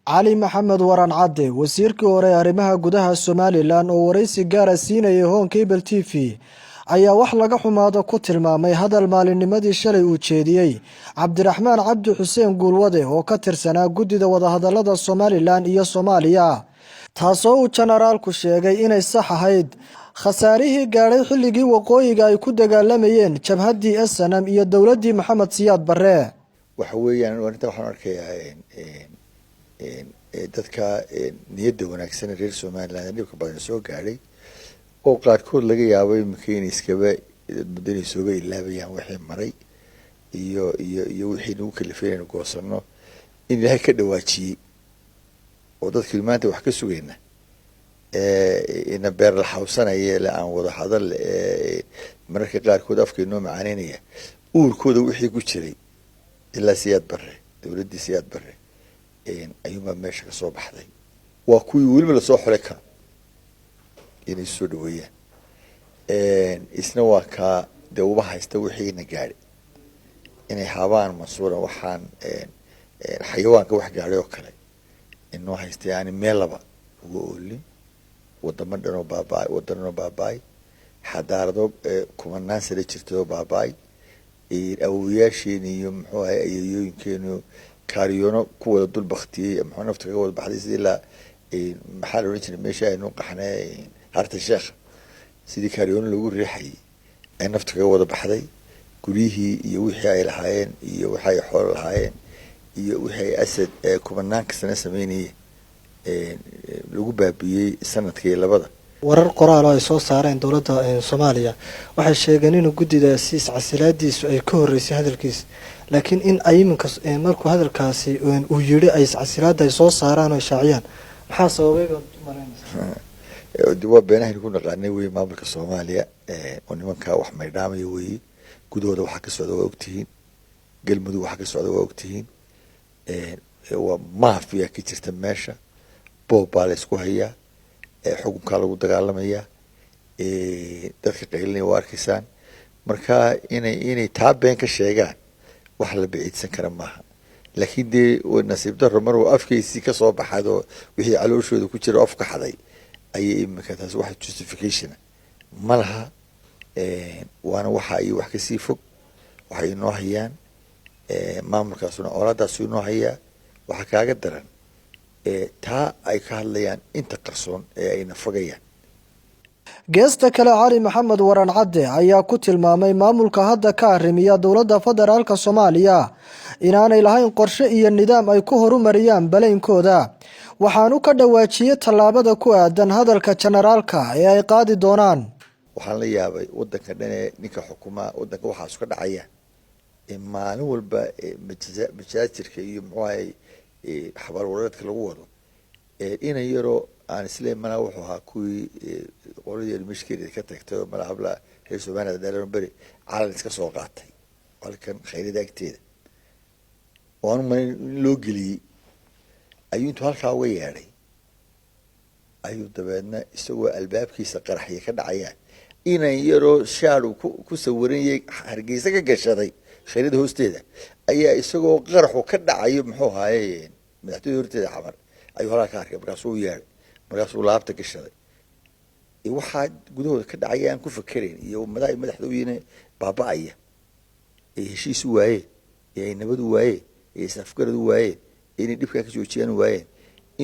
علي محمد وران عدي وزيركii hore arrimaha gudaha Somaliland oo wareysi gaar ah siinayay Hon Cable TV ayaa wax laga xumaado ku tilmaamay hadal maalinimadii shalay uu jeediyay Cabdiraxmaan Cabdi Xuseen Guulwade oo ka tirsanaa gudida wadahadalada Somaliland iyo Soomaaliya taasoo uu generaalku sheegay inay sax ahayd khasaarihii gaaray xilligii waqooyiga ay ku dagaalamayeen jabhadii SNM iyo dawladii Maxamed Siyaad Barre waxa weeyaan waxaan arkayaa dadka niyadda wanaagsan reer Somaliland dhibka badan soo gaaray oo qaarkood laga yaabay in iskaba muddo soo ilaabayaan wixii maray iyo wixii lagu kalifeen goosano in ilaahay ka dhawaajiyay oo dadkii maanta wax ka sugayna in beer la xawsanaya la aan wada hadal mararka qaarkood afkeeno macaaneenaya uurkooda wixii ku jiray ilaa Siyaad Barre dawladii Siyaad Barre ayuma meesha ka soo baxday waa kuwii waliba la soo xulay ka inay soo dhaweeyaan isna waa ka dawba haysta wixii na gaaray inay habaan masuura waxaan xayawaanka wax gaaray oo kale inoo haysta yani meelaba ugu oolin wadamo baabay xadaarado kumanaan sare jirto baabay awooyaasheen iyo muxuu ahay ayooyinkeenu kaariyono ku wada dul baqtiyay muxuu nafta ka wada baxday sidii la maxaa loo jiray meesha aynu qaxnay harta sheekh sidii kaariyono lagu riixay ay nafta ka wada baxday guriyihii iyo wixii ay lahaayeen iyo waxa ay xoolo lahaayeen iyo wixii asad kumanaanka sana sameynayay lagu baabiyay sanadkii labada warar qoraal ay soo saareen dawladda Soomaaliya waxay sheegeen in gudidaasi iscasilaadiisu ay ka horeysay hadalkiis laakiin in ay iminka markuu hadalkaasi uu yiri ay iscasilaad ay soo saaraan oo shaaciyaan maxaa sababay waa beenahay ku naqaanay way maamulka Soomaaliya oo nimanka wax maydhaamay way gudooda waxa ka socda waa ogtihiin galmudug waxa ka socda waa ogtihiin waa maafiya ka jirta meesha boobaal isku haya xukunka lagu dagaalamaya dadka qeylina waa arkaysaan marka inay taabeen ka sheegaan wax la biciidsan kara maaha laakiin de nasiib darro mar uu afkiisii ka soo baxado wixii calooshooda ku jira afka xaday ayay imika taas wax justification ma laha waana waxa ay wax ka sii fog waxay noo hayaan maamulkaasuna oladaas inoo haya waxa kaaga daran taa ay ka hadlayaan inta qarsoon ay nafagayaan geesta kale Cali Maxamed Waraan Cadde ayaa ku tilmaamay maamulka hadda ka arrimiya dawladda federaalka Soomaaliya inaanay lahayn qorshe iyo nidaam ay ku horumariyaan baleynkooda waxaanu ka dhawaajiyay talaabada ku aadan hadalka generaalka ee ay qaadi doonaan waxaan la yaabay wadanka dhan ninka xukuma wadanka waxa isku dhacaya maalin walba majaajirka iyo muxuu xabar wareedka lagu wado inay yaro aan isleemana wuxuu ahaa kuwii qoladii mashkiilada ka tagtay malaabla reer Soomaaliya dheeran bari caalan iska soo qaatay halkan khayrida agteeda oo ma loo geliyay ayuu intuu halkaa uga yeedhay ayuu dabeedna isagoo albaabkiisa qaraxyo ka dhacayaan inay yaro shaadu ku sawiranayay Hargeysa ka gashaday khayrida hoosteeda ayaa isagoo qaraxu ka dhacayo muxuu ahaayeen madaxtooyada horteeda xamar ayuu halkaa ka arkay markaasuu yeedhay markaasuu laabta gashaday waxa gudahooda ka dhacayaan ku fakareen iyo madaxdooyina baaba'aya heshiis waaye nabad waaye safgarad waaye inay dhibka ka joojiyaan waaye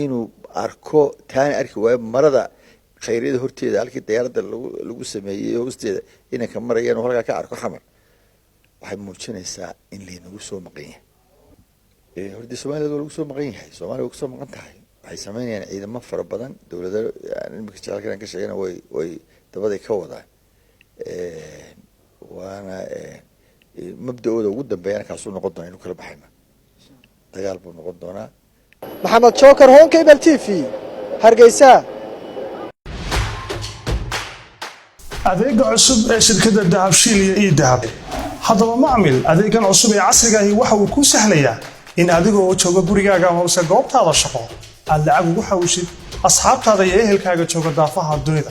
inuu arko taan arki waaye marada khayrida horteeda halkii diyaaradda lagu sameeyay hoosteeda inay ka marayaan halkaa ka arko xamar waxay muujinaysaa in leenagu soo maqan yahay hordi Soomaaliya lagu soo maqan yahay Soomaaliya ku soo maqan tahay waxay sameynayaan ciidamo fara badan dawladda nimka jaalkan ka shaqeynaa way dabada ka wadaan waana mabda'ooda ugu dambeeyana kaasoo noqon doona inuu kala baxayna dagaal buu noqon doonaa Maxamed Joker Hon Cable TV Hargeysa adeega cusub ee shirkadda Dahabshiil iyo Dahab haddaba macmil adeegan cusub ee casriga ah waxa uu ku sahlayaa in adigoo jooga gurigaaga hoose goobtaada shaqo aad lacag ugu xawishid asxaabtaada iyo ehelkaaga jooga daafaha dunida